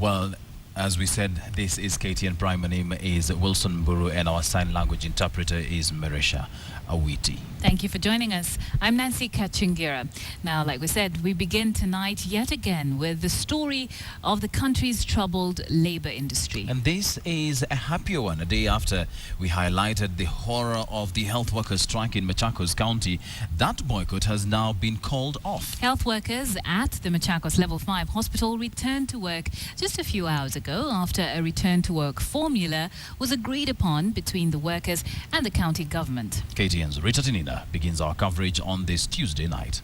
Well, as we said, this is KTN Prime. My name is Wilson Mburu, and our sign language interpreter is Marisha Awiti. Thank you for joining us. I'm Nancy Kachingira. Now, like we said, we begin tonight yet again with the story of the country's troubled labor industry. And this is a happier one. A day after we highlighted the horror of the health workers' strike in Machakos County, that boycott has now been called off. Health workers at the Machakos Level 5 hospital returned to work just a few hours ago after a return-to-work formula was agreed upon between the workers and the county government. KTN's Richard Tinina begins our coverage on this Tuesday night.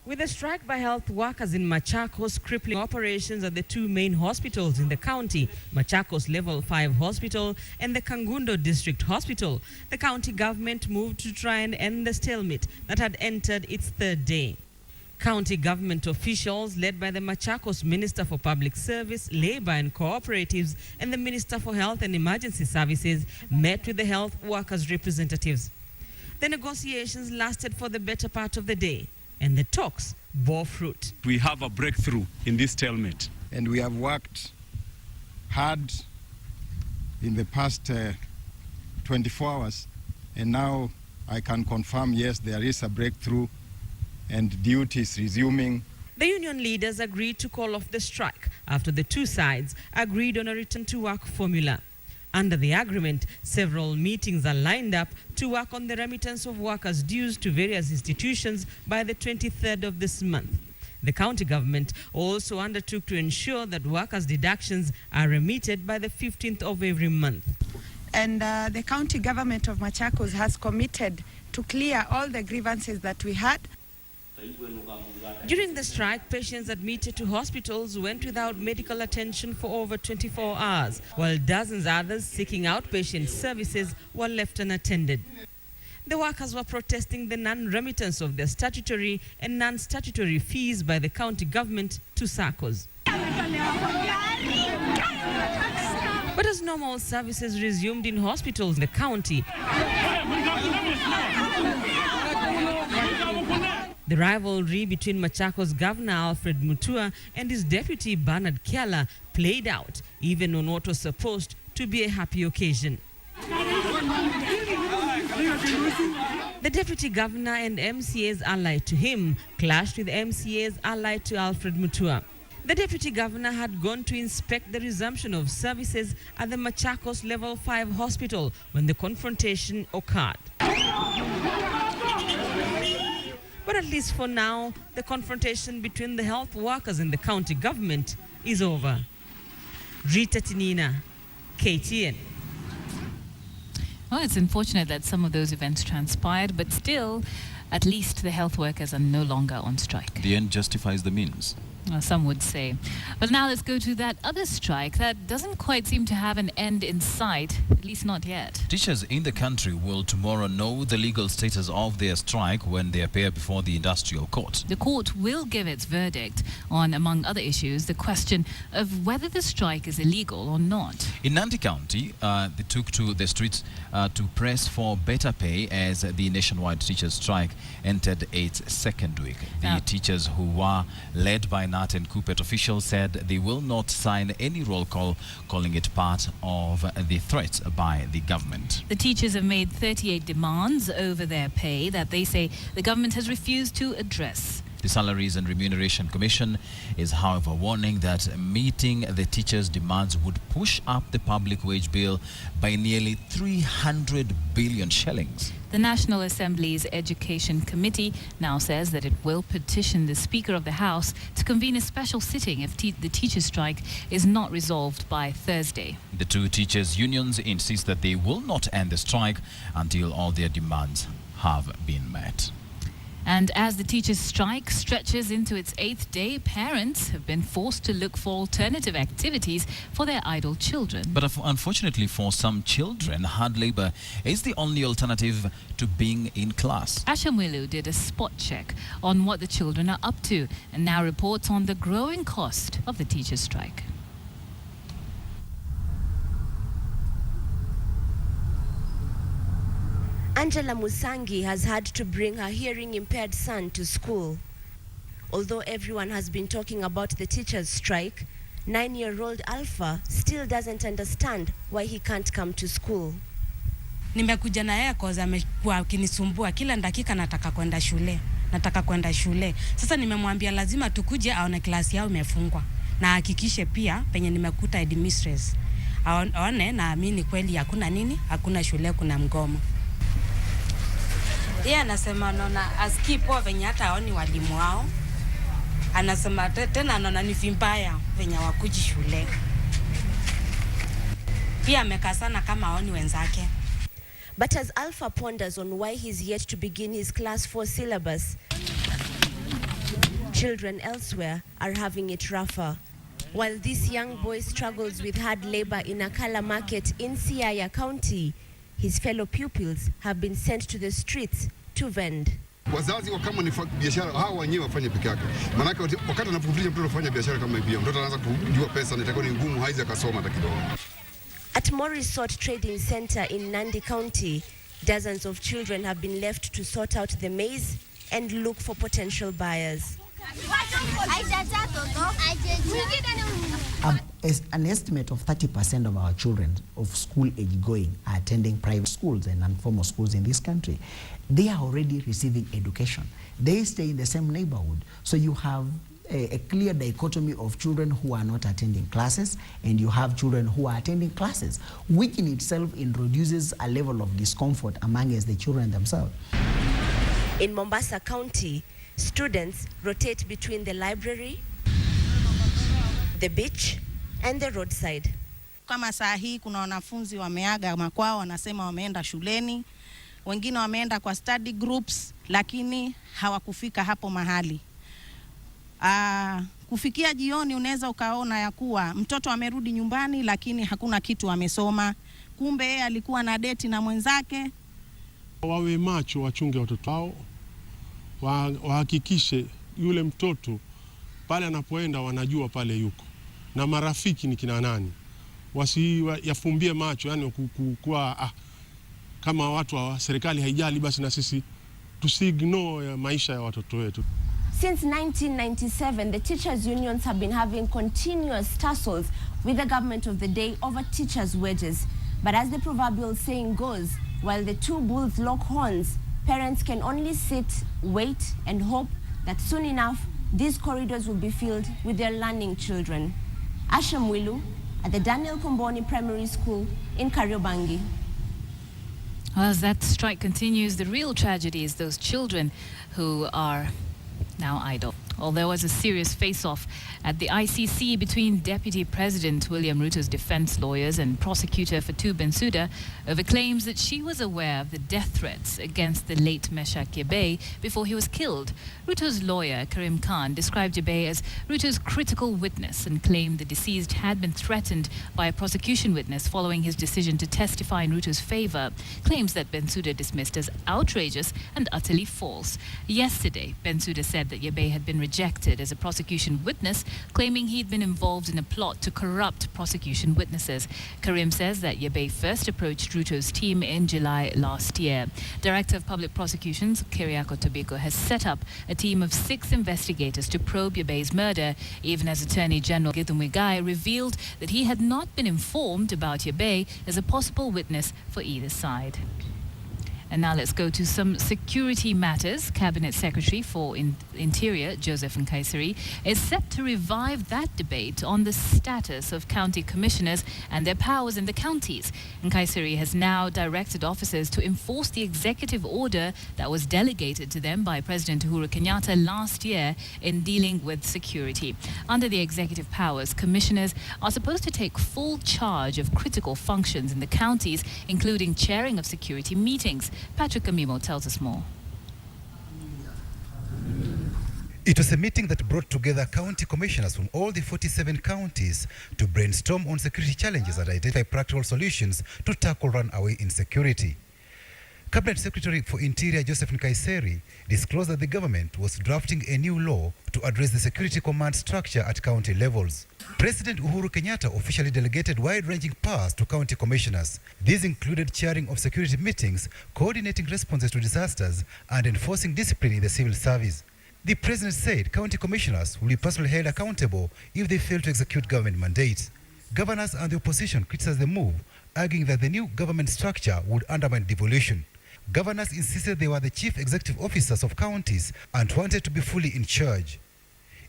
With a strike by health workers in Machakos crippling operations at the two main hospitals in the county, Machakos Level 5 Hospital and the Kangundo District Hospital, the county government moved to try and end the stalemate that had entered its third day. County government officials, led by the Machakos Minister for Public Service, Labour and Cooperatives and the Minister for Health and Emergency Services, met with the health workers' representatives. The negotiations lasted for the better part of the day, and the talks bore fruit. We have a breakthrough in this stalemate. And we have worked hard in the past 24 hours, and now I can confirm, yes, there is a breakthrough and duties resuming. The union leaders agreed to call off the strike after the two sides agreed on a return-to-work formula. Under the agreement, several meetings are lined up to work on the remittance of workers' dues to various institutions by the 23rd of this month. The county government also undertook to ensure that workers' deductions are remitted by the 15th of every month. And the county government of Machakos has committed to clear all the grievances that we had. During the strike, patients admitted to hospitals went without medical attention for over 24 hours, while dozens others seeking outpatient services were left unattended. The workers were protesting the non-remittance of their statutory and non-statutory fees by the county government to SACCOs. But as normal services resumed in hospitals in the county, the rivalry between Machakos Governor Alfred Mutua and his deputy Bernard Kiala played out, even on what was supposed to be a happy occasion. The deputy governor and MCAs allied to him clashed with MCAs allied to Alfred Mutua. The deputy governor had gone to inspect the resumption of services at the Machakos Level 5 hospital when the confrontation occurred. But at least for now, the confrontation between the health workers and the county government is over. Rita Tinina, KTN. Well, it's unfortunate that some of those events transpired, but still, at least the health workers are no longer on strike. The end justifies the means. Some would say. But now let's go to that other strike that doesn't quite seem to have an end in sight, at least not yet. Teachers in the country will tomorrow know the legal status of their strike when they appear before the industrial court. The court will give its verdict on, among other issues, the question of whether the strike is illegal or not. In Nandi County, they took to the streets to press for better pay as the nationwide teachers' strike entered its second week. The teachers, who were led by Nat and Kupet officials, said they will not sign any roll call, calling it part of the threats by the government. The teachers have made 38 demands over their pay that they say the government has refused to address. The Salaries and Remuneration Commission is, however, warning that meeting the teachers' demands would push up the public wage bill by nearly 300 billion shillings. The National Assembly's Education Committee now says that it will petition the Speaker of the House to convene a special sitting if the teachers' strike is not resolved by Thursday. The two teachers' unions insist that they will not end the strike until all their demands have been met. And as the teachers' strike stretches into its 8th day, parents have been forced to look for alternative activities for their idle children. But unfortunately for some children, hard labor is the only alternative to being in class. Ashamwilu did a spot check on what the children are up to and now reports on the growing cost of the teachers' strike. Angela Musangi has had to bring her hearing-impaired son to school. Although everyone has been talking about the teachers' strike, 9-year-old Alpha still doesn't understand why he can't come to school. Nimekuja na yeye cause amekuwa akinisumbua kila dakika, nataka kwenda shule. Sasa nimemwambia lazima tukuje aone klasi yao imefungwa na hakikishe pia penye nimekuta headmistress aone na amini kweli hakuna shule, kuna mgomo. Yeye anasema anaona askipo venye hata aoni walimu wao. Anasema tena anaona ni vimbaya venye wakuji shule. Pia amekaa sana kama aoni wenzake. But as Alpha ponders on why he's yet to begin his class 4 syllabus, children elsewhere are having it rougher. While this young boy struggles with hard labor in Akala market in Siaya County, his fellow pupils have been sent to the streets to vend. Wazazi kama ni biashara hao wenyewe wafanye peke yake. Maana wakati anapofundisha mtoto kufanya biashara kama hiyo, mtoto anaanza kujua pesa na itakuwa ni ngumu, haizi akasoma hata kidogo. At Morrisot Trading Center in Nandi County, dozens of children have been left to sort out the maize and look for potential buyers. An estimate of 30% of our children of school age going are attending private schools and non-formal schools in this country. They are already receiving education. They stay in the same neighborhood. So you have a clear dichotomy of children who are not attending classes and you have children who are attending classes, which in itself introduces a level of discomfort amongst the children themselves. In Mombasa County, students rotate between the library, the beach, and the roadside. Kama saa hii kuna wanafunzi wameaga makwao, wanasema wameenda shuleni, wengine wameenda kwa study groups, lakini hawakufika hapo mahali. Kufikia jioni unaweza ukaona ya kuwa mtoto amerudi nyumbani lakini hakuna kitu amesoma. Kumbe yeye alikuwa na date na mwenzake. Wawe macho, wachunge watoto wao. Wahakikishe yule mtoto pale anapoenda wanajua pale yuko. Na marafiki ni kina nani. Yafumbie macho, yani kuwa kama watu wa serikali haijali basi na sisi tusiignore maisha ya watoto wetu. Since 1997, the teachers' unions have been having continuous tussles with the government of the day over teachers' wages. But as the proverbial saying goes, while the two bulls lock horns, parents can only sit, wait, and hope that soon enough, these corridors will be filled with their learning children. Asha Mwilu at the Daniel Komboni Primary School in Kariobangi. As that strike continues, the real tragedy is those children who are now idle. There was a serious face-off at the ICC between Deputy President William Ruto's defense lawyers and prosecutor Fatou Bensouda over claims that she was aware of the death threats against the late Meshach Yebei before he was killed. Ruto's lawyer, Karim Khan, described Yebei as Ruto's critical witness and claimed the deceased had been threatened by a prosecution witness following his decision to testify in Ruto's favor, claims that Bensouda dismissed as outrageous and utterly false. Yesterday, Bensouda said that Yebei had been rejected as a prosecution witness, claiming he'd been involved in a plot to corrupt prosecution witnesses. Karim says that Yebei first approached Ruto's team in July last year. Director of Public Prosecutions, Keriako Tobiko, has set up a team of 6 investigators to probe Yebei's murder, even as Attorney General Githu Muigai revealed that he had not been informed about Yebei as a possible witness for either side. And now let's go to some security matters. Cabinet Secretary for Interior, Joseph Nkaissery, is set to revive that debate on the status of county commissioners and their powers in the counties. Nkaissery has now directed officers to enforce the executive order that was delegated to them by President Uhuru Kenyatta last year in dealing with security. Under the executive powers, commissioners are supposed to take full charge of critical functions in the counties, including chairing of security meetings. Patrick Amimo tells us more. It was a meeting that brought together county commissioners from all the 47 counties to brainstorm on security challenges and identify practical solutions to tackle runaway insecurity. Cabinet Secretary for Interior Joseph Nkaissery disclosed that the government was drafting a new law to address the security command structure at county levels. President Uhuru Kenyatta officially delegated wide-ranging powers to county commissioners. These included chairing of security meetings, coordinating responses to disasters, and enforcing discipline in the civil service. The president said county commissioners will be personally held accountable if they fail to execute government mandates. Governors and the opposition criticized the move, arguing that the new government structure would undermine devolution. Governors insisted they were the chief executive officers of counties and wanted to be fully in charge.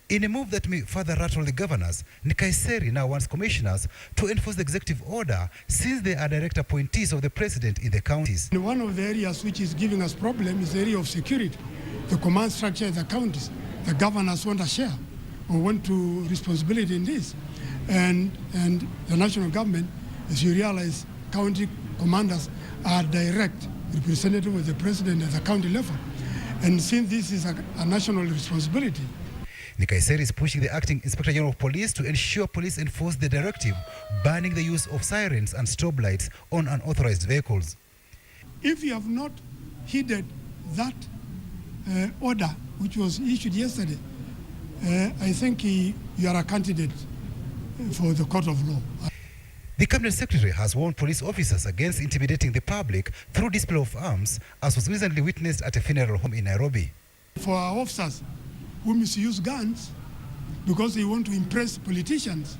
In a move that may further rattle the governors, Nkaiseri now wants commissioners to enforce the executive order since they are direct appointees of the president in the counties. One of the areas which is giving us problem is the area of security. The command structure of the counties. The governors want a share or want to responsibility in this. And the national government, as you realize, county commanders are direct representative of the president at the county level. And since this is a national responsibility, Nkaiseri is pushing the acting Inspector General of Police to ensure police enforce the directive banning the use of sirens and strobe lights on unauthorized vehicles. If you have not heeded that order which was issued yesterday, I think you are a candidate for the court of law. The Cabinet Secretary has warned police officers against intimidating the public through display of arms, as was recently witnessed at a funeral home in Nairobi. For our officers who misuse guns because they want to impress politicians,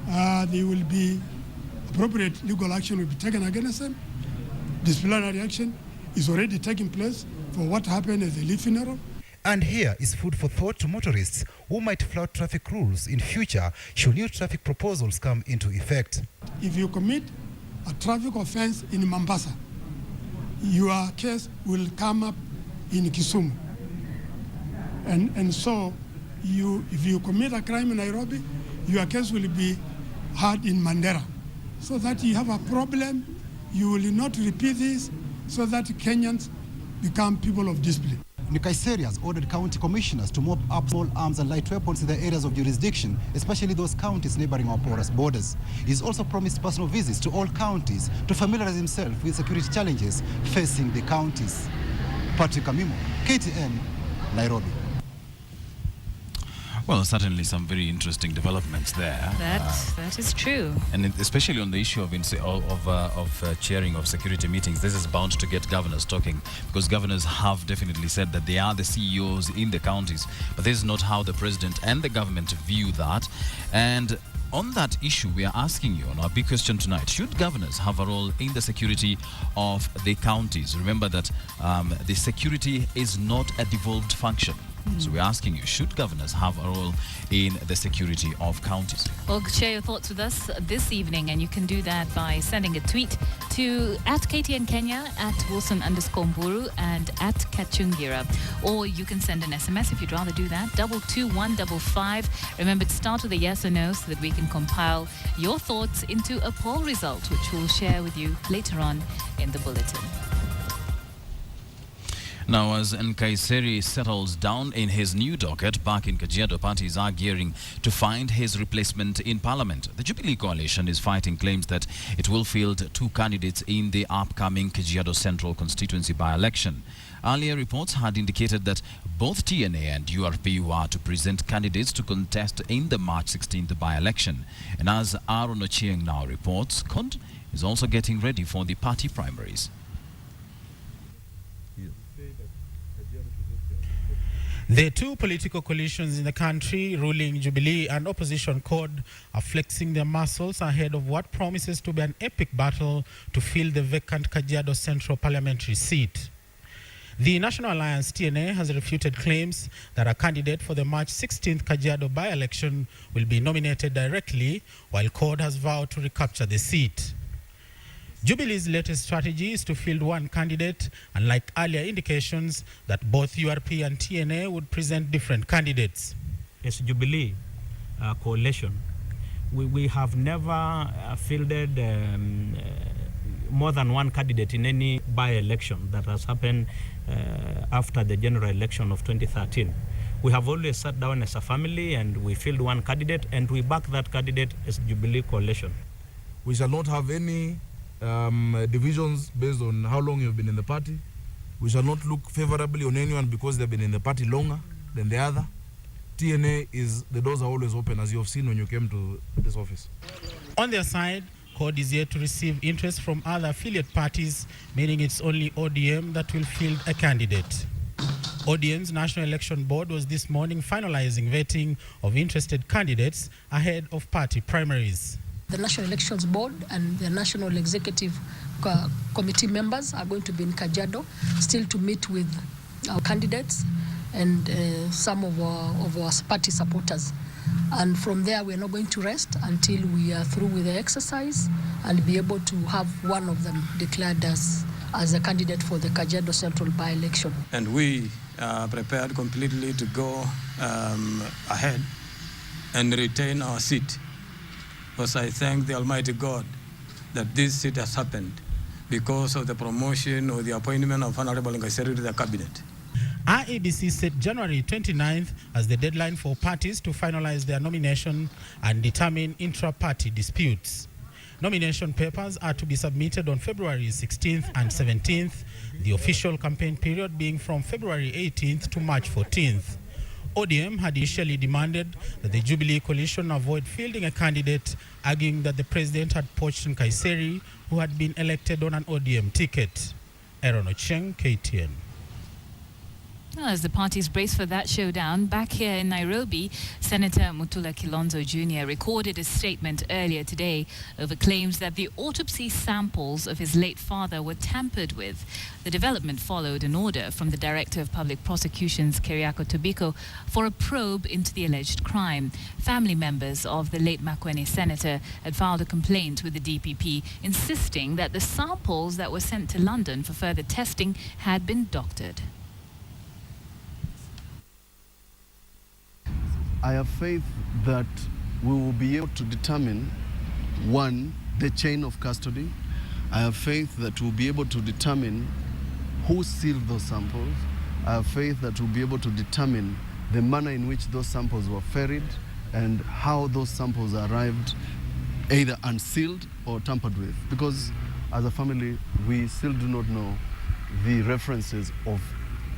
they will be appropriate legal action will be taken against them. Disciplinary action is already taking place for what happened at the Lee funeral. And here is food for thought to motorists who might flout traffic rules in future should new traffic proposals come into effect. If you commit a traffic offense in Mombasa, your case will come up in Kisumu. And so if you commit a crime in Nairobi, your case will be heard in Mandera. So that you have a problem, you will not repeat this, so that Kenyans become people of discipline. Nkaiseri has ordered county commissioners to mop up small arms and light weapons in the areas of jurisdiction, especially those counties neighboring our porous borders. He's also promised personal visits to all counties to familiarize himself with security challenges facing the counties. Patrick Amimo, KTN, Nairobi. Well, certainly some very interesting developments there. That is true. And especially on the issue of chairing of security meetings, this is bound to get governors talking, because governors have definitely said that they are the CEOs in the counties, but this is not how the president and the government view that. And on that issue, we are asking you on our big question tonight: should governors have a role in the security of the counties? Remember that the security is not a devolved function. So we're asking you, should governors have a role in the security of counties? Well, share your thoughts with us this evening, and you can do that by sending a tweet to @KTN Kenya, @Wilson_Mburu, and @Kachungira. Or you can send an SMS if you'd rather do that, 22155. Remember to start with a yes or no so that we can compile your thoughts into a poll result, which we'll share with you later on in the bulletin. Now, as Nkaiseri settles down in his new docket back in Kajiado, parties are gearing to find his replacement in Parliament. The Jubilee Coalition is fighting claims that it will field two candidates in the upcoming Kajiado Central constituency by-election. Earlier reports had indicated that both TNA and URP were to present candidates to contest in the March 16th by-election. And as Aaron Ochieng now reports, COND is also getting ready for the party primaries. The two political coalitions in the country, ruling Jubilee and opposition CORD, are flexing their muscles ahead of what promises to be an epic battle to fill the vacant Kajiado Central parliamentary seat. The National Alliance TNA has refuted claims that a candidate for the March 16th Kajiado by-election will be nominated directly, while CORD has vowed to recapture the seat. Jubilee's latest strategy is to field one candidate, unlike earlier indications that both URP and TNA would present different candidates. As Jubilee coalition, we have never fielded more than one candidate in any by-election that has happened after the general election of 2013. We have always sat down as a family and we field one candidate and we back that candidate as Jubilee coalition. We shall not have any divisions based on how long you've been in the party. We shall not look favorably on anyone because they've been in the party longer than the other. TNA is, the doors are always open, as you have seen when you came to this office. On their side, CORD is yet to receive interest from other affiliate parties, meaning it's only ODM that will field a candidate. ODM's National Election Board was this morning finalizing vetting of interested candidates ahead of party primaries. The National Elections Board and the National Executive Committee members are going to be in Kajiado still to meet with our candidates and some of our party supporters. And from there, we are not going to rest until we are through with the exercise and be able to have one of them declared as a candidate for the Kajiado Central by-election. And we are prepared completely to go ahead and retain our seat. Because I thank the Almighty God that this seat has happened because of the promotion or the appointment of Honorable Nkaiseri to the cabinet. IEBC set January 29th as the deadline for parties to finalize their nomination and determine intra-party disputes. Nomination papers are to be submitted on February 16th and 17th, the official campaign period being from February 18th to March 14th. ODM had initially demanded that the Jubilee coalition avoid fielding a candidate, arguing that the president had poached Nkaiseri, who had been elected on an ODM ticket. Aaron Ocheng, KTN. As the parties brace for that showdown, back here in Nairobi, Senator Mutula Kilonzo Jr. recorded a statement earlier today over claims that the autopsy samples of his late father were tampered with. The development followed an order from the Director of Public Prosecutions, Keriako Tobiko, for a probe into the alleged crime. Family members of the late Makueni senator had filed a complaint with the DPP, insisting that the samples that were sent to London for further testing had been doctored. I have faith that we will be able to determine, one, the chain of custody. I have faith that we'll be able to determine who sealed those samples. I have faith that we'll be able to determine the manner in which those samples were ferried and how those samples arrived either unsealed or tampered with. Because as a family, we still do not know the references of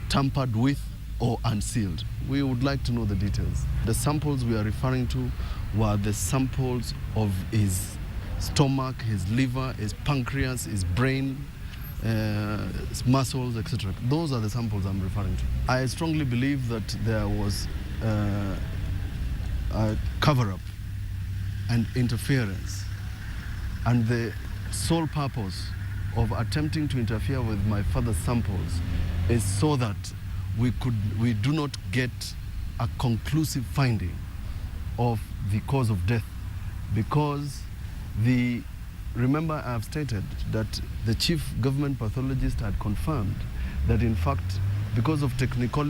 tampered with or unsealed. We would like to know the details. The samples we are referring to were the samples of his stomach, his liver, his pancreas, his brain, his muscles, etc. Those are the samples I'm referring to. I strongly believe that there was a cover-up and interference, and the sole purpose of attempting to interfere with my father's samples is so that we do not get a conclusive finding of the cause of death, because remember I have stated that the chief government pathologist had confirmed that in fact because of technical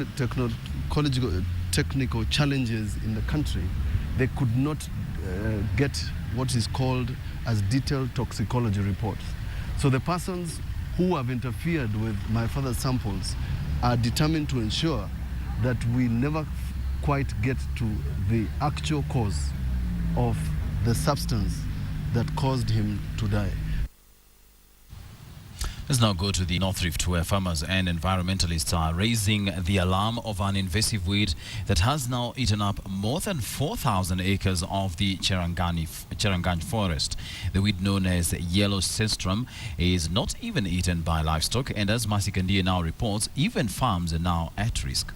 challenges in the country, they could not get what is called as detailed toxicology reports. So the persons who have interfered with my father's samples are determined to ensure that we never quite get to the actual cause of the substance that caused him to die. Let's now go to the North Rift, where farmers and environmentalists are raising the alarm of an invasive weed that has now eaten up more than 4,000 acres of the Cherangany forest. The weed, known as yellow cestrum, is not even eaten by livestock, and as Masikandia now reports, even farms are now at risk.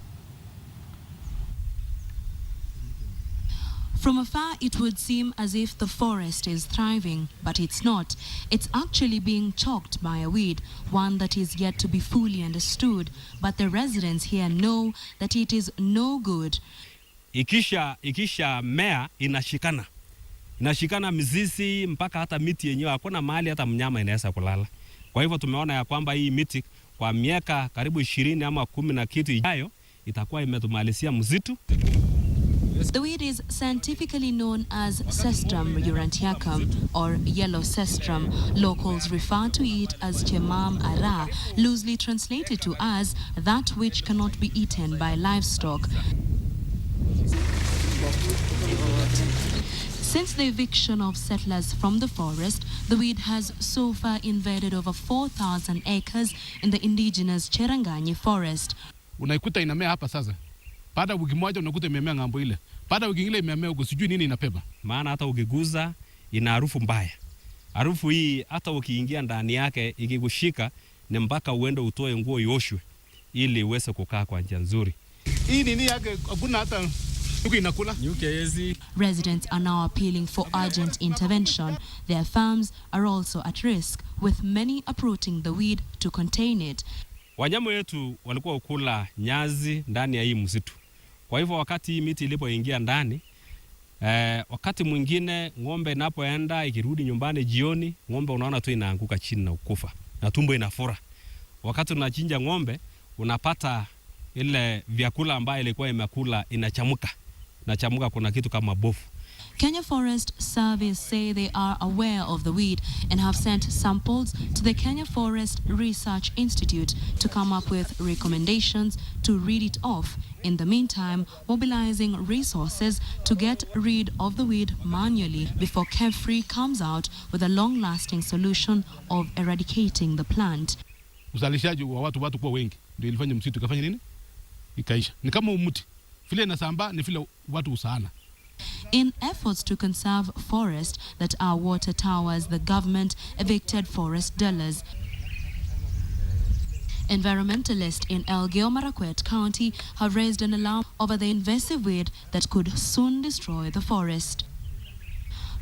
From afar, it would seem as if the forest is thriving, but it's not. It's actually being choked by a weed, one that is yet to be fully understood. But the residents here know that it is no good. Ikisha mea inashikana mizizi mpaka hata miti yenyewe, hakuna mahali hata mnyama inaweza kulala. Kwa hivyo tumeona ya kwamba hii miti kwa miaka karibu 20 ama 10 na kitu ijayo itakuwa imetumalisia msitu. The weed is scientifically known as Cestrum urantiacum, or yellow cestrum. Locals refer to it as Chemam ara, loosely translated to as that which cannot be eaten by livestock. Since the eviction of settlers from the forest, the weed has so far invaded over 4,000 acres in the indigenous Cherangany forest. Unaikuta inamea hapa sasa. Baada wiki moja unakuta imemea ngambo ile. Baada wiki ile imemea huko, sijui nini inapeba. Maana hata ukiguza ina harufu mbaya. Harufu hii hata ukiingia ndani yake ikikushika ni mpaka uende utoe nguo ioshwe. ili iweze kukaa kwa njia nzuri. Residents are now appealing for urgent intervention. Their farms are also at risk, with many uprooting the weed to contain it. Wanyama wetu walikuwa ukula nyazi ndani ya hii msitu. Kwa hivyo wakati hii miti ilipoingia ndani, wakati mwingine ng'ombe inapoenda ikirudi nyumbani jioni, ng'ombe unaona tu inaanguka chini na ukufa na tumbo inafura. Wakati unachinja ng'ombe unapata ile vyakula ambayo ilikuwa imekula inachamuka. Nachamuka kuna kitu kama bofu. Kenya Forest Service say they are aware of the weed and have sent samples to the Kenya Forest Research Institute to come up with recommendations to rid it off. In the meantime, mobilizing resources to get rid of the weed manually before KEFRI comes out with a long-lasting solution of eradicating the plant. Uzalishaji wa watu kwa wengi ndio ilifanya msitu kafanya nini? Ikaisha. Ni kama umuti. Vile nasamba ni vile watu usana. In efforts to conserve forest that are water towers, the government evicted forest dwellers. Environmentalists in Elgeyo Marakwet County have raised an alarm over the invasive weed that could soon destroy the forest.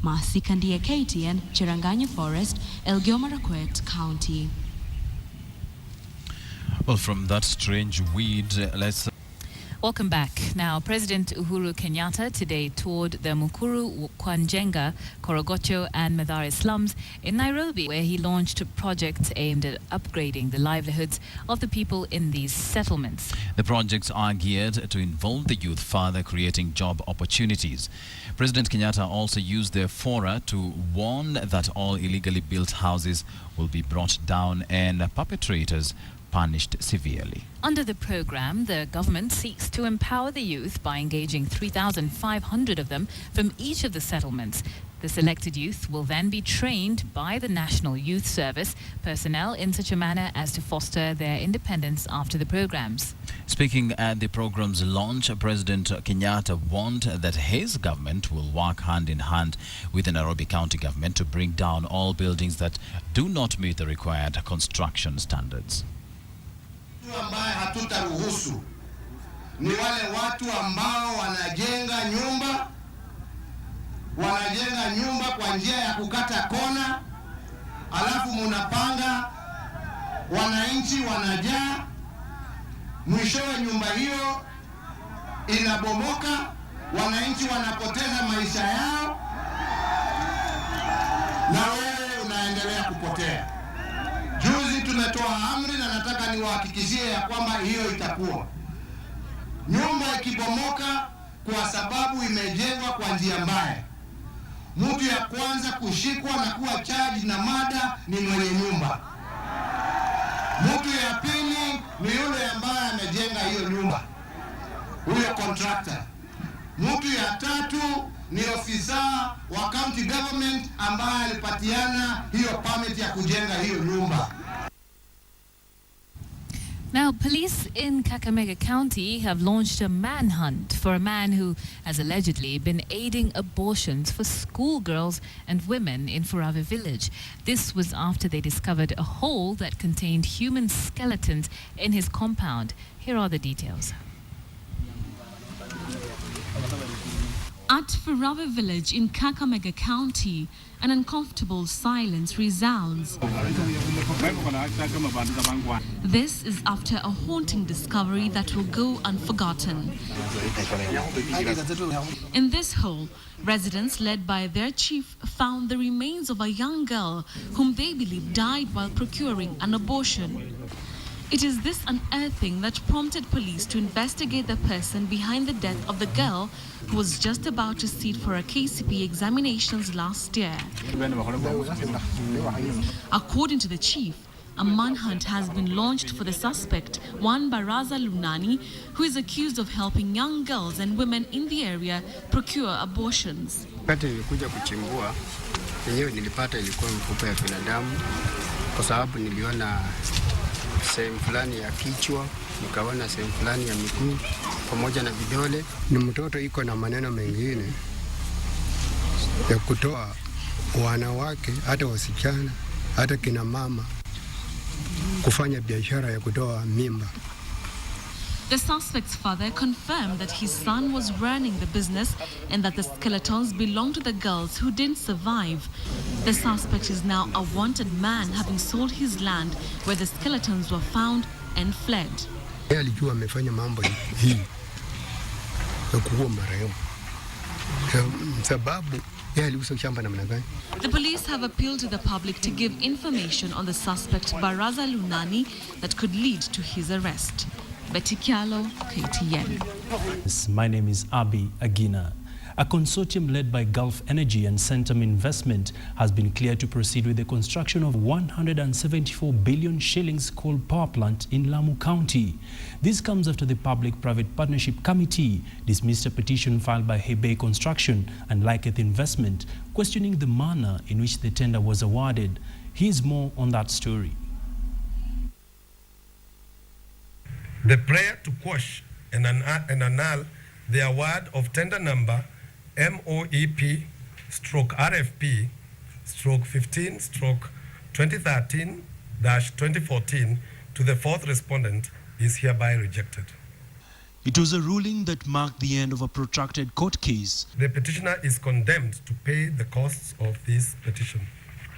Masi Kandia, KTN, Chiranganya Forest, Elgeyo Marakwet County. Well, from that strange weed, let's... Welcome back. Now, President Uhuru Kenyatta today toured the Mukuru, Kwanjenga, Korogocho and Mathare slums in Nairobi, where he launched projects aimed at upgrading the livelihoods of the people in these settlements. The projects are geared to involve the youth, further creating job opportunities. President Kenyatta also used the fora to warn that all illegally built houses will be brought down and perpetrators punished severely. Under the program, the government seeks to empower the youth by engaging 3,500 of them from each of the settlements. The selected youth will then be trained by the National Youth Service personnel in such a manner as to foster their independence after the programs. Speaking at the program's launch, President Kenyatta warned that his government will work hand in hand with the Nairobi County government to bring down all buildings that do not meet the required construction standards. Ambaye hatutaruhusu ni wale watu ambao wanajenga nyumba kwa njia ya kukata kona, alafu munapanga, wananchi wanajaa, mwishowe nyumba hiyo inabomoka, wananchi wanapoteza maisha yao na wewe unaendelea kupotea. Juzi tumetoa amri na nataka niwahakikishie ya kwamba hiyo itakuwa. Nyumba ikibomoka kwa sababu imejengwa kwa njia mbaya, mtu ya kwanza kushikwa na kuwa charged na mada ni mwenye nyumba. Mtu ya pili ni yule ambaye amejenga hiyo nyumba, huyo contractor. Mtu ya tatu ni ofisa wa county government ambaye alipatiana hiyo permit ya kujenga hiyo nyumba. Now, police in Kakamega County have launched a manhunt for a man who has allegedly been aiding abortions for schoolgirls and women in Furave village. This was after they discovered a hole that contained human skeletons in his compound. Here are the details. At Furave village in Kakamega County, an uncomfortable silence resounds. This is after a haunting discovery that will go unforgotten. In this hole, residents led by their chief found the remains of a young girl whom they believe died while procuring an abortion. It is this unearthing that prompted police to investigate the person behind the death of the girl who was just about to sit for her KCP examinations last year. According to the chief, a manhunt has been launched for the suspect, one Baraza Lunani, who is accused of helping young girls and women in the area procure abortions. Wakati nilikuja kuchimbua, yenyewe nilipata ilikuwa mfupa ya binadamu kwa sababu niliona sehemu fulani ya kichwa, nikaona sehemu fulani ya miguu pamoja na vidole. Ni mtoto iko na maneno mengine ya kutoa wanawake, hata wasichana, hata kina mama kufanya biashara ya kutoa mimba. The suspect's father confirmed that his son was running the business and that the skeletons belonged to the girls who didn't survive. The suspect is now a wanted man, having sold his land where the skeletons were found and fled. Alijua amefanya mambo hii ya kuua marehemu sababu yeye aliuza shamba namna gani. The police have appealed to the public to give information on the suspect Baraza Lunani that could lead to his arrest. Betty Kialo, KTN. My name is Abi Agina. A consortium led by Gulf Energy and Centum Investment has been cleared to proceed with the construction of 174 billion shillings coal power plant in Lamu County. This comes after the Public-Private Partnership Committee dismissed a petition filed by Hebei Construction and Liketh Investment, questioning the manner in which the tender was awarded. Here's more on that story. The prayer to quash and annul the award of tender number MOEP/RFP/15/2013-2014 to the fourth respondent is hereby rejected. It was a ruling that marked the end of a protracted court case. The petitioner is condemned to pay the costs of this petition.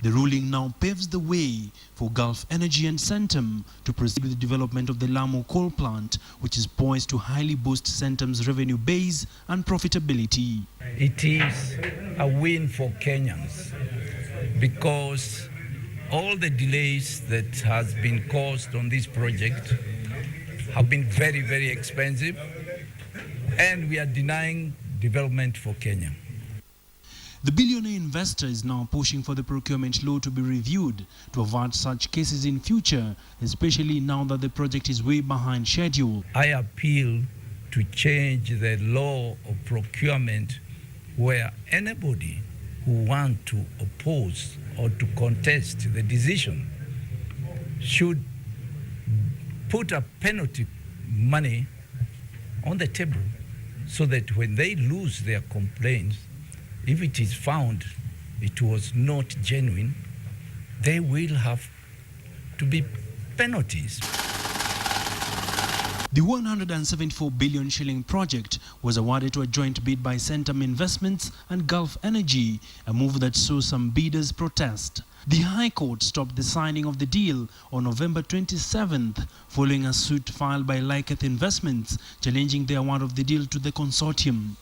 The ruling now paves the way for Gulf Energy and Centum to proceed with the development of the Lamu coal plant, which is poised to highly boost Centum's revenue base and profitability. It is a win for Kenyans because all the delays that has been caused on this project have been very, very expensive, and we are denying development for Kenya. The billionaire investor is now pushing for the procurement law to be reviewed to avert such cases in future, especially now that the project is way behind schedule. I appeal to change the law of procurement where anybody who wants to oppose or to contest the decision should put a penalty money on the table so that when they lose their complaints, if it is found it was not genuine, they will have to be penalties. The 174 billion shilling project was awarded to a joint bid by Centum Investments and Gulf Energy, a move that saw some bidders protest. The High Court stopped the signing of the deal on November 27th, following a suit filed by Liketh Investments challenging the award of the deal to the consortium.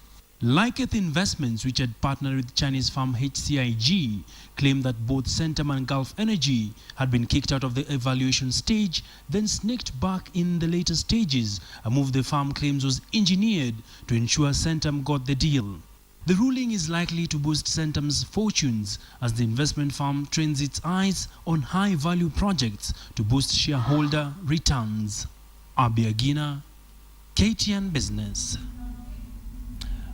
Liketh Investments, which had partnered with Chinese firm HCIG, claimed that both Centum and Gulf Energy had been kicked out of the evaluation stage, then snaked back in the later stages, a move the firm claims was engineered to ensure Centum got the deal. The ruling is likely to boost Centum's fortunes as the investment firm trains its eyes on high-value projects to boost shareholder returns. Abi Agina, KTN Business.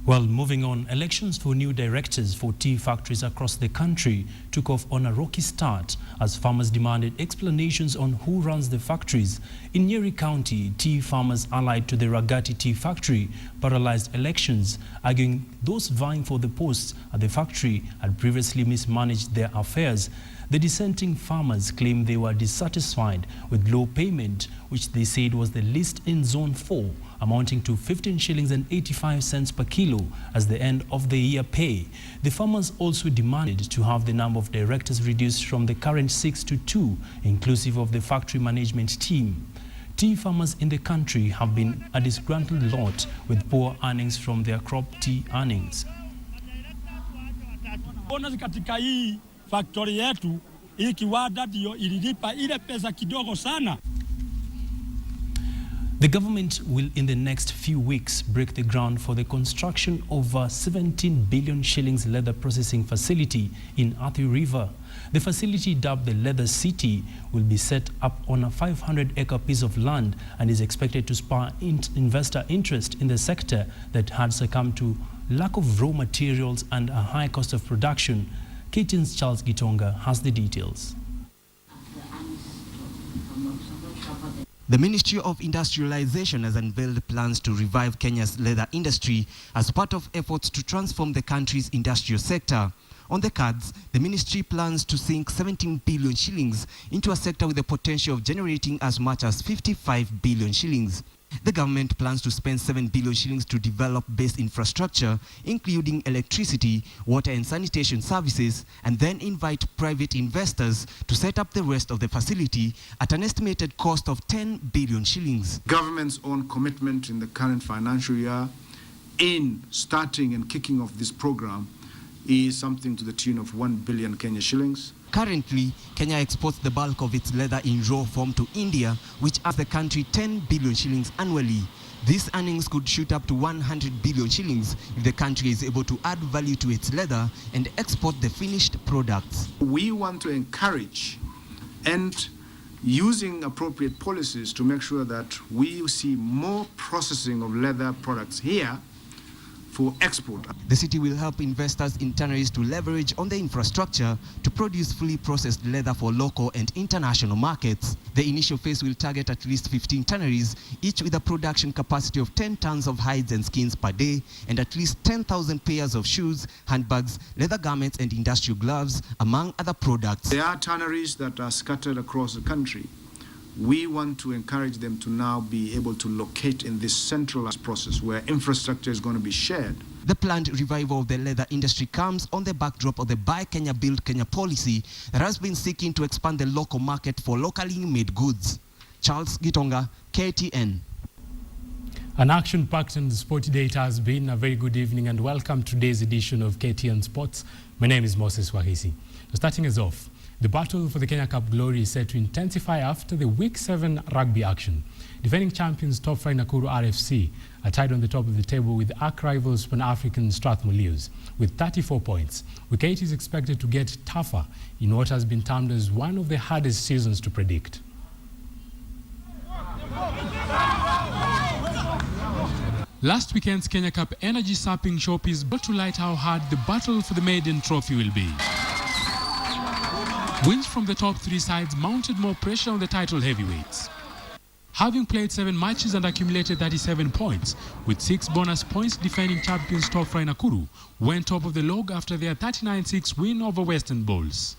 Well, moving on, elections for new directors for tea factories across the country took off on a rocky start as farmers demanded explanations on who runs the factories. In Nyeri County, tea farmers allied to the Ragati tea factory paralyzed elections, arguing those vying for the posts at the factory had previously mismanaged their affairs. The dissenting farmers claimed they were dissatisfied with low payment, which they said was the least in Zone 4, amounting to 15 shillings and 85 cents per kilo as the end of the year pay. The farmers also demanded to have the number of directors reduced from the current 6 to 2, inclusive of the factory management team. Tea farmers in the country have been a disgruntled lot with poor earnings from their crop tea earnings. Factory yetu hii kiwanda ndio ililipa ile pesa kidogo sana. The government will in the next few weeks break the ground for the construction of a 17 billion shillings leather processing facility in Athi River. The facility, dubbed the Leather City, will be set up on a 500-acre piece of land and is expected to spur investor interest in the sector that had succumbed to lack of raw materials and a high cost of production. KTN's Charles Gitonga has the details. The Ministry of Industrialization has unveiled plans to revive Kenya's leather industry as part of efforts to transform the country's industrial sector. On the cards, the ministry plans to sink 17 billion shillings into a sector with the potential of generating as much as 55 billion shillings. The government plans to spend 7 billion shillings to develop base infrastructure, including electricity, water and sanitation services, and then invite private investors to set up the rest of the facility at an estimated cost of 10 billion shillings. Government's own commitment in the current financial year in starting and kicking off this program is something to the tune of 1 billion Kenya shillings. Currently, Kenya exports the bulk of its leather in raw form to India, which earns the country 10 billion shillings annually. These earnings could shoot up to 100 billion shillings if the country is able to add value to its leather and export the finished products. We want to encourage and using appropriate policies to make sure that we see more processing of leather products here for export. The city will help investors in tanneries to leverage on the infrastructure to produce fully processed leather for local and international markets. The initial phase will target at least 15 tanneries, each with a production capacity of 10 tons of hides and skins per day, and at least 10,000 pairs of shoes, handbags, leather garments, and industrial gloves, among other products. There are tanneries that are scattered across the country. We want to encourage them to now be able to locate in this centralized process where infrastructure is going to be shared. The planned revival of the leather industry comes on the backdrop of the Buy Kenya, Build Kenya policy that has been seeking to expand the local market for locally made goods. Charles Gitonga, KTN. An action-packed and sporty day. It has been a very good evening and welcome to today's edition of KTN Sports. My name is Moses Wahisi. Starting us off, the battle for the Kenya Cup glory is set to intensify after the Week 7 rugby action. Defending champions Top Fry Nakuru RFC are tied on the top of the table with arch rivals Pan-African Strathmore Leos with 34 points. Week 8 is expected to get tougher in what has been termed as one of the hardest seasons to predict. Last weekend's Kenya Cup energy-sapping showpiece brought to light how hard the battle for the maiden trophy will be. Wins from the top three sides mounted more pressure on the title heavyweights. Having played 7 matches and accumulated 37 points, with 6 bonus points, defending champions Top Fry Nakuru went top of the log after their 39-6 win over Western Bulls.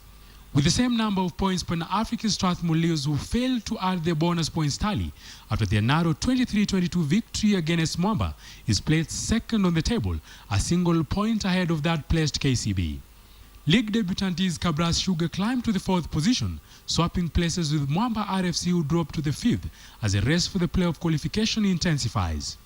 With the same number of points, Pan-African Strathmore Leos, who failed to add their bonus points tally after their narrow 23-22 victory against Mwamba, is placed second on the table, a single point ahead of that placed KCB. League debutantes Kabras Sugar climbed to the 4th position, swapping places with Mwamba RFC, who dropped to the 5th as the race for the playoff qualification intensifies.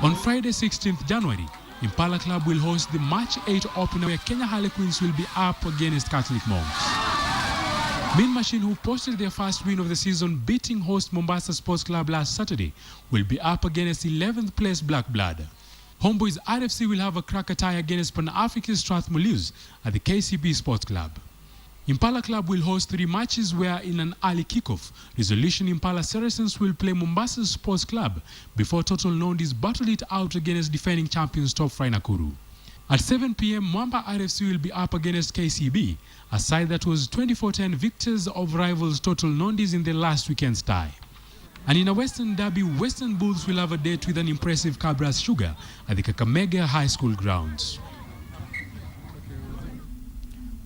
On Friday, 16th January, Impala Club will host the March 8 opener where Kenya Harlequins will be up against Catholic Monks. Mean Machine, who posted their first win of the season beating host Mombasa Sports Club last Saturday, will be up against 11th place Black Blood. Homeboys RFC will have a cracker tie against Pan-African Strathmore Leos at the KCB Sports Club. Impala Club will host 3 matches where in an early kickoff, Resolution Impala Saracens will play Mombasa Sports Club before Total Nondis battle it out against defending champions Top Fry Nakuru. At 7 p.m, Mwamba RFC will be up against KCB, a side that was 24-10 victors of rivals Total Nondis in the last weekend's tie. And in a Western derby, Western Bulls will have a date with an impressive Kabras Sugar at the Kakamega High School grounds.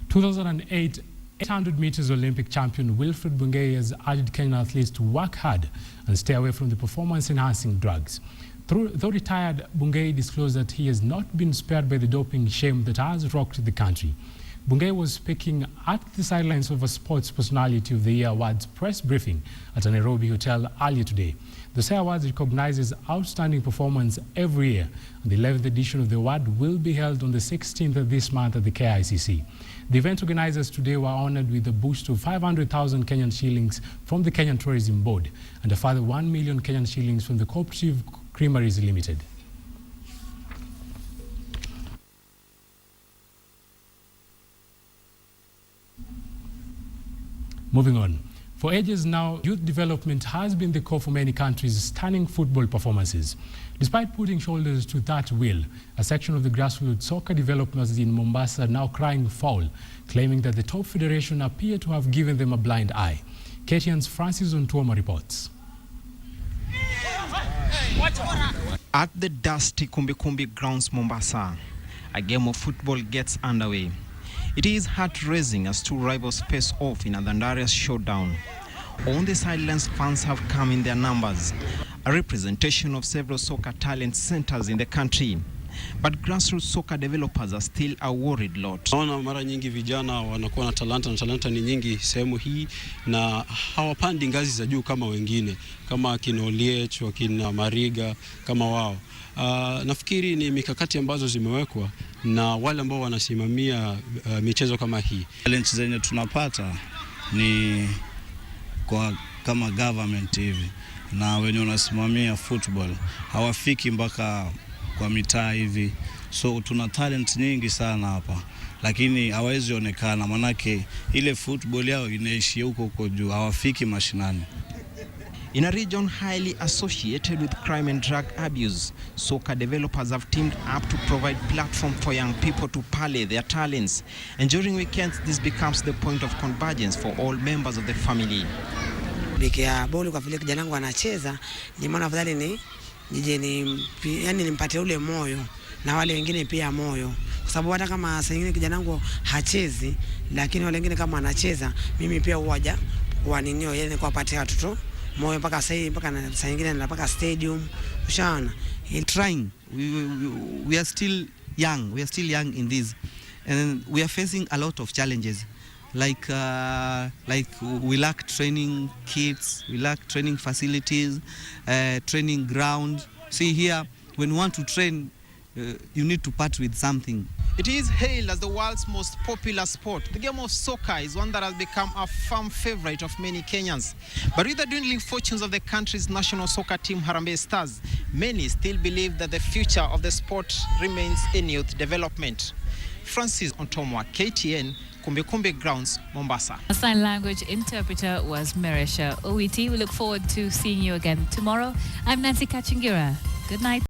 2008 800 meters Olympic champion Wilfred Bungei has urged Kenyan athletes to work hard and stay away from the performance-enhancing drugs. Though retired, Bungei disclosed that he has not been spared by the doping shame that has rocked the country. Bungei was speaking at the sidelines of a Sports Personality of the Year Awards press briefing at a Nairobi hotel earlier today. The SAY Awards recognizes outstanding performance every year, and the 11th edition of the award will be held on the 16th of this month at the KICC. The event organizers today were honored with a boost of 500,000 Kenyan shillings from the Kenyan Tourism Board and a further 1 million Kenyan shillings from the Cooperative Creameries Limited. Moving on. For ages now, youth development has been the core for many countries' stunning football performances. Despite putting shoulders to that will, a section of the grassroots soccer developers in Mombasa are now crying foul, claiming that the top federation appear to have given them a blind eye. KTN's Francis Ontuoma reports. At the dusty Kumbi grounds Mombasa, a game of football gets underway. It is heart-raising as two rivals face off in a thunderous showdown. On the sidelines, fans have come in their numbers, a representation of several soccer talent centers in the country. But grassroots soccer developers are still a worried lot. Naona mara nyingi vijana wanakuwa na talanta ni nyingi sehemu hii na hawapandi ngazi za juu kama wengine, kama kina Oliech, wakina Mariga, kama wao. Nafikiri ni mikakati ambazo zimewekwa na wale ambao wanasimamia michezo kama hii. Challenge zenye tunapata ni kwa kama government hivi na wenye wanasimamia football hawafiki mpaka kwa mitaa hivi, so tuna talent nyingi sana hapa lakini hawezi onekana, manake ile football yao inaishi huko juu, hawafiki mashinani. In a region highly associated with crime and drug abuse, soccer developers have teamed up to provide platform for young people to parlay their talents. And during weekends, this becomes the point of convergence for all members of the family. Bikia boli kwa vile kijana wangu anacheza, ni maana afadhali yani nimpate ule moyo na wale wengine pia moyo, kwa sababu hata kama saa nyingine kijana wangu hachezi, lakini wale wengine kama anacheza, mimi pia huaja waninio yani kuwapatia watoto moyo mpaka saa nyingine napaka stadium. Ushaona, trying, we are still young, in this, and we are facing a lot of challenges. Like we lack training kits, we lack training facilities, training ground. See here, when you want to train, you need to part with something. It is hailed as the world's most popular sport. The game of soccer is one that has become a firm favorite of many Kenyans. But with the dwindling fortunes of the country's national soccer team, Harambee Stars, many still believe that the future of the sport remains in youth development. Francis Ontomwa, KTN, Kumbi Grounds, Mombasa. A sign language interpreter was Meresha Owiti. We look forward to seeing you again tomorrow. I'm Nancy Kachingira. Good night.